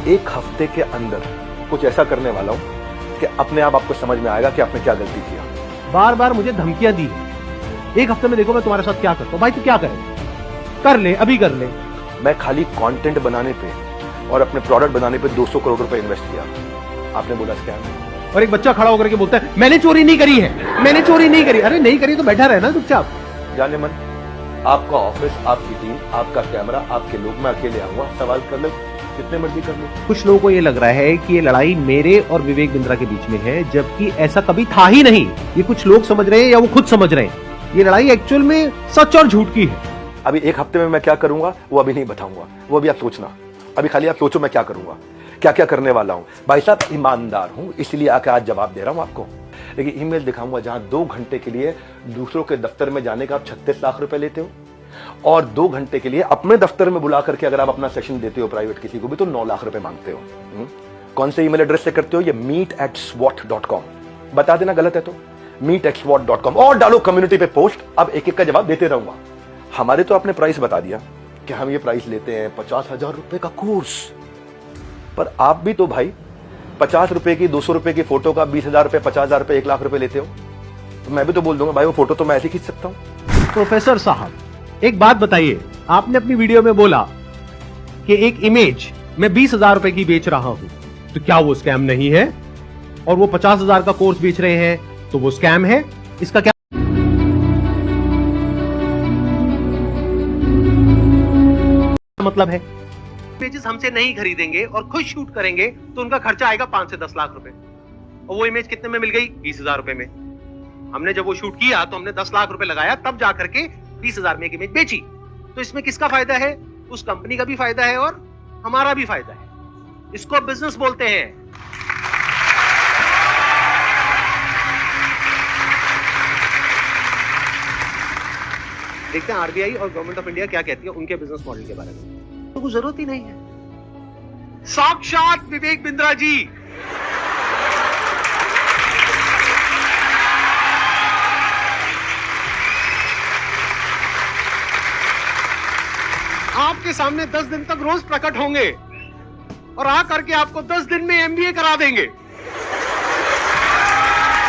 एक हफ्ते के अंदर कुछ ऐसा करने वाला हूं कि अपने आप आपको समझ में आएगा कि आपने क्या गलती किया। बार बार मुझे धमकियां दी है, एक हफ्ते में देखो मैं तुम्हारे साथ क्या करता हूं। भाई तू क्या करे, कर ले, अभी कर ले। मैं खाली कंटेंट बनाने पे और अपने प्रोडक्ट बनाने पे 200 करोड़ रुपए इन्वेस्ट किया। आपने बोला स्कैम। और एक बच्चा खड़ा होकर के बोलता है मैंने चोरी नहीं करी है, मैंने चोरी नहीं करी। अरे नहीं करी तो बैठा रहना चुपचाप। जाने मन, आपका ऑफिस, आपकी टीम, आपका कैमरा, आपके लोग, मैं अकेले आऊंगा, सवाल कर लो कितने मर्जी कर लो। कुछ लोगों को ये लग रहा है कि ये लड़ाई मेरे और विवेक बिंद्रा के बीच में है, जबकि ऐसा कभी था ही नहीं। ये कुछ लोग समझ रहे हैं या वो खुद समझ रहे हैं। ये लड़ाई एक्चुअल में सच और झूठ की है। अभी एक हफ्ते में मैं क्या करूंगा वो अभी नहीं बताऊंगा, वो अभी आप सोचना। अभी खाली आप सोचो मैं क्या करूंगा, क्या क्या करने वाला हूं। भाई साहब ईमानदार हूं इसलिए आके आज जवाब दे रहा हूं आपको। लेकिन ईमेल दिखाऊंगा जहां 2 घंटे के लिए दूसरों के दफ्तर में जाने का आप 36 लाख रुपए लेते हो, और 2 घंटे के लिए अपने दफ्तर में बुला करके अगर आप अपना सेशन देते हो प्राइवेट किसी को भी तो 9 लाख रुपए मांगते हो। कौन से ईमेल एड्रेस से करते हो? ये meet@swat.com। बता देना गलत है तो meet@swat.com, और डालो कम्युनिटी पे पोस्ट। अब एक एक का जवाब देते रहूंगा। हमारे तो आपने प्राइस बता दिया कि हम ये प्राइस लेते हैं 50,000 रुपए का कोर्स, पर आप भी तो भाई 50 रुपए की, 200 रुपए की फोटो का 20,000 रुपए, 50,000 रुपए, 1 लाख रुपए लेते हो। तो मैं भी तो बोल दूंगा भाई वो फोटो तो मैं ऐसे खींच सकता हूं। प्रोफेसर साहब एक बात बताइए, आपने अपनी वीडियो में बोला कि एक इमेज मैं 20,000 रुपए की बेच रहा हूं, तो क्या वो स्कैम नहीं है? और वो 50,000 का कोर्स बेच रहे हैं तो वो स्कैम है? इसका क्या मतलब है? इमेजेस हमसे नहीं खरीदेंगे और खुद शूट करेंगे तो उनका खर्चा आएगा 5 से 10 लाख रुपए, और वो इमेज कितने में मिल गई? 20,000 रुपए में। हमने जब वो शूट किया तो हमने 10 लाख रुपए लगाया, तब जाकर के 20,000 में एक इमेज बेची। तो इसमें किसका फायदा है? उस कंपनी का भी फायदा है और हमारा भी फायदा है। इसको बिजनेस बोलते हैं। देखते हैं आरबीआई और गवर्नमेंट ऑफ इंडिया क्या कहती है उनके बिजनेस मॉडल के बारे में। तो कुछ जरूरत ही नहीं है। साक्षात विवेक बिंद्रा जी आपके सामने 10 दिन तक रोज प्रकट होंगे और आ करके आपको 10 दिन में एमबीए करा देंगे।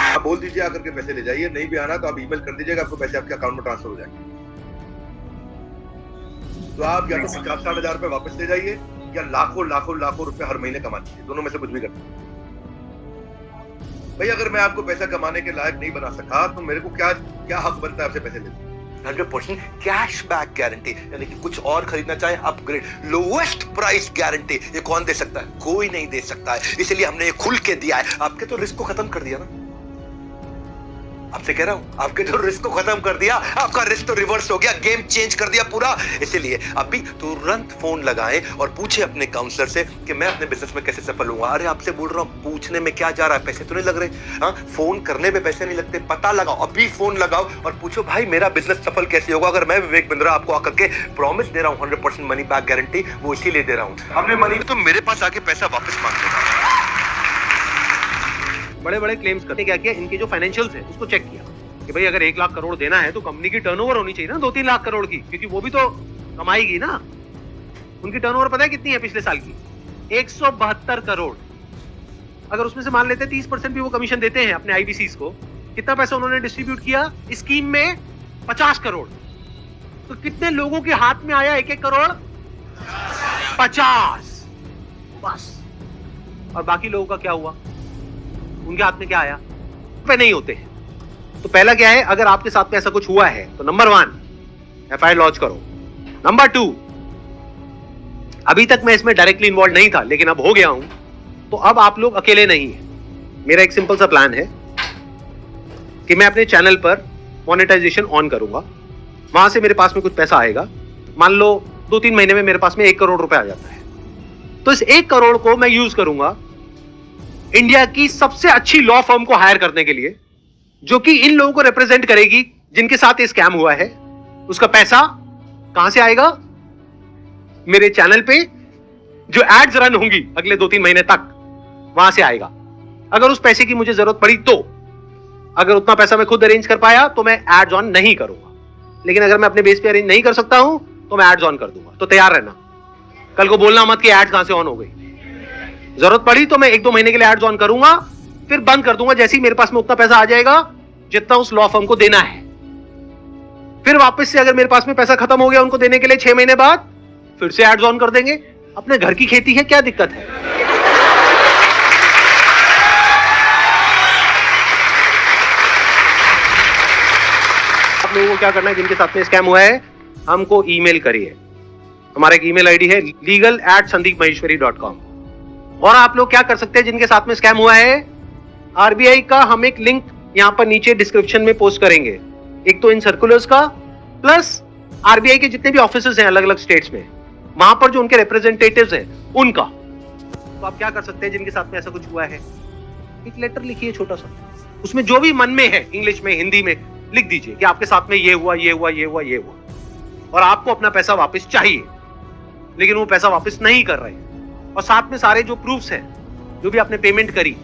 आप बोल दीजिए आकर के पैसे ले जाइए, नहीं भी आना तो आप ईमेल कर दीजिएगा, आपको पैसे आपके अकाउंट में ट्रांसफर हो जाएंगे। तो आप या तो 50-60 हजार रुपए वापस ले जाइए या लाखों लाखों लाखों रुपए हर महीने कमा लीजिए, दोनों में से कुछ भी करते हैं। भाई अगर मैं आपको पैसा कमाने के लायक नहीं बना सका तो मेरे को क्या क्या हक बनता है आपसे पैसे लेने? 100% कैश बैक गारंटी, यानी कि कुछ और खरीदना चाहे अपग्रेड, लोएस्ट प्राइस गारंटी, ये कौन दे सकता है? कोई नहीं दे सकता है। इसलिए हमने ये खुल के दिया है। आपके तो रिस्क को खत्म कर दिया ना, आपसे कह रहा हूं, आपके तो रिस्क को खत्म कर दिया। आपका रिस्क तो रिवर्स हो गया, गेम चेंज कर दिया पूरा। इसीलिए अभी तुरंत फोन लगाएं और पूछे अपने काउंसलर से कि मैं अपने बिजनेस में कैसे सफल हुआ। अरे आपसे बोल रहा हूं, पूछने में क्या जा रहा है? पैसे तो नहीं लग रहे। हाँ, फोन करने में पैसे नहीं लगते। पता लगाओ, अभी फोन लगाओ और पूछो भाई मेरा बिजनेस सफल कैसे होगा। अगर मैं विवेक बिंद्रा आपको आकर के प्रॉमिस दे रहा हूं 100% मनी बैक गारंटी, वो इसीलिए दे रहा हूं। हमने मनी तो मेरे पास आके पैसा वापस मांग लेगा। बड़े बड़े क्लेम्स करते क्या किया, इनके जो फाइनेंशियल्स है उसको चेक किया कि भाई अगर 1 लाख करोड़ देना है तो कंपनी की टर्नओवर होनी चाहिए ना 2-3 लाख करोड़ की, क्योंकि वो भी तो कमाएगी ना। उनकी टर्नओवर पता है कितनी है पिछले साल की? 172 करोड़। अगर उसमें से मान लेते 30% भी वो कमीशन देते हैं अपने आईबीसीज को, कितना पैसा उन्होंने डिस्ट्रीब्यूट किया स्कीम में? 50 करोड़। तो कितने लोगों के हाथ में आया 1-1 करोड़? 50 बस। और बाकी लोगों का क्या हुआ? उनके हाथ में क्या आया? पे नहीं होते हैं। तो पहला क्या है, अगर आपके साथ में ऐसा कुछ हुआ है तो नंबर 1 एफआईआर लॉन्च करो। नंबर 2, अभी तक मैं इसमें डायरेक्टली इन्वॉल्व नहीं था लेकिन अब हो गया हूं, तो अब आप लोग अकेले नहीं हैं। मेरा एक सिंपल सा प्लान है कि मैं अपने चैनल पर मोनेटाइजेशन ऑन करूंगा, वहां से मेरे पास में कुछ पैसा आएगा। मान लो 2-3 महीने में मेरे पास में 1 करोड़ रुपए आ जाता है, तो इस 1 करोड़ को मैं यूज करूंगा इंडिया की सबसे अच्छी लॉ फर्म को हायर करने के लिए, जो कि इन लोगों को रिप्रेजेंट करेगी जिनके साथ ये स्कैम हुआ है। उसका पैसा कहां से आएगा? मेरे चैनल पे जो एड्स रन होंगी अगले 2-3 महीने तक, वहां से आएगा। अगर उस पैसे की मुझे जरूरत पड़ी तो, अगर उतना पैसा मैं खुद अरेंज कर पाया तो मैं एड्स ऑन नहीं करूंगा, लेकिन अगर मैं अपने बेस पे अरेंज नहीं कर सकता हूं तो मैं एड्स ऑन कर दूंगा। तो तैयार रहना, कल को बोलना मत कि एड्स कहां से ऑन हो गई। जरूरत पड़ी तो मैं 1-2 महीने के लिए एड्स ऑन करूंगा, फिर बंद कर दूंगा जैसे ही मेरे पास में उतना पैसा आ जाएगा जितना उस लॉ फर्म को देना है। फिर वापस से अगर मेरे पास में पैसा खत्म हो गया उनको देने के लिए 6 महीने बाद, फिर से एड्स ऑन कर देंगे। अपने घर की खेती है, क्या दिक्कत है? आप लोगों को क्या करना है, जिनके साथ में स्कैम हुआ है हमको ईमेल करिए। हमारा एक ईमेल आईडी है legal@sandeepmaheshwari.com। और आप लोग क्या कर सकते हैं, जिनके साथ में स्कैम हुआ है, आरबीआई का हम एक लिंक यहां पर नीचे डिस्क्रिप्शन में पोस्ट करेंगे, एक तो इन सर्कुलर्स का, प्लस आरबीआई के जितने भी ऑफिसेस हैं अलग अलग स्टेट्स में, वहां पर जो उनके रिप्रेजेंटेटिव्स हैं उनका। तो आप क्या कर सकते हैं, जिनके साथ में ऐसा कुछ हुआ है, एक लेटर लिखिए छोटा सा, उसमें जो भी मन में है इंग्लिश में हिंदी में लिख दीजिए कि आपके साथ में ये हुआ, ये हुआ, ये हुआ, ये हुआ, और आपको अपना पैसा वापस चाहिए, लेकिन वो पैसा वापस नहीं कर रहे, और साथ में सारे जो प्रूफ्स हैं, जो भी आपने पेमेंट करी,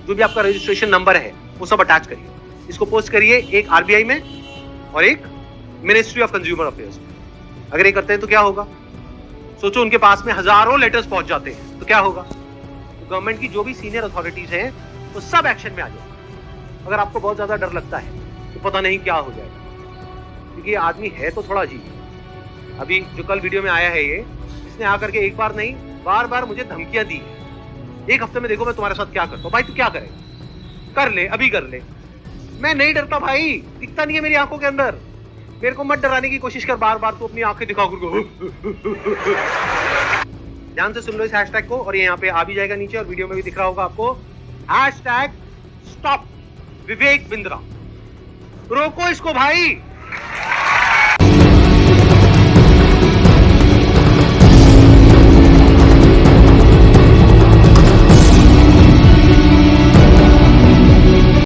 जो भी आपका रजिस्ट्रेशन नंबर है, वो सब अटैच करिए। इसको पोस्ट करिए एक आरबीआई में और एक मिनिस्ट्री ऑफ कंज्यूमर अफेयर्स में। अगर ये करते हैं तो क्या होगा, सोचो उनके पास में हजारों लेटर्स पहुंच जाते हैं तो क्या होगा। तो गवर्नमेंट की जो भी सीनियर अथॉरिटीज हैं वो सब एक्शन में आ जाए। अगर आपको बहुत ज्यादा डर लगता है तो पता नहीं क्या हो जाएगा, क्योंकि ये आदमी है तो थोड़ा अजीब। अभी जो कल वीडियो में आया है, ये इसने आकर के एक बार नहीं बार बार मुझे धमकियां दी है, 1 हफ्ते में देखो मैं तुम्हारे साथ क्या करता हूं। भाई तू क्या करेगा, कर ले, अभी कर ले। मैं नहीं डरता भाई, दिखता नहीं है मेरी आंखों के अंदर। मेरे को मत डराने की कोशिश कर बार बार, तू अपनी आंखें दिखा कर। ध्यान से सुन लो इस हैशटैग को, और ये यहाँ पे आ भी जाएगा नीचे और वीडियो में भी दिख रहा होगा आपको, हैशटैग स्टॉप विवेक बिंद्रा। रोको इसको भाई।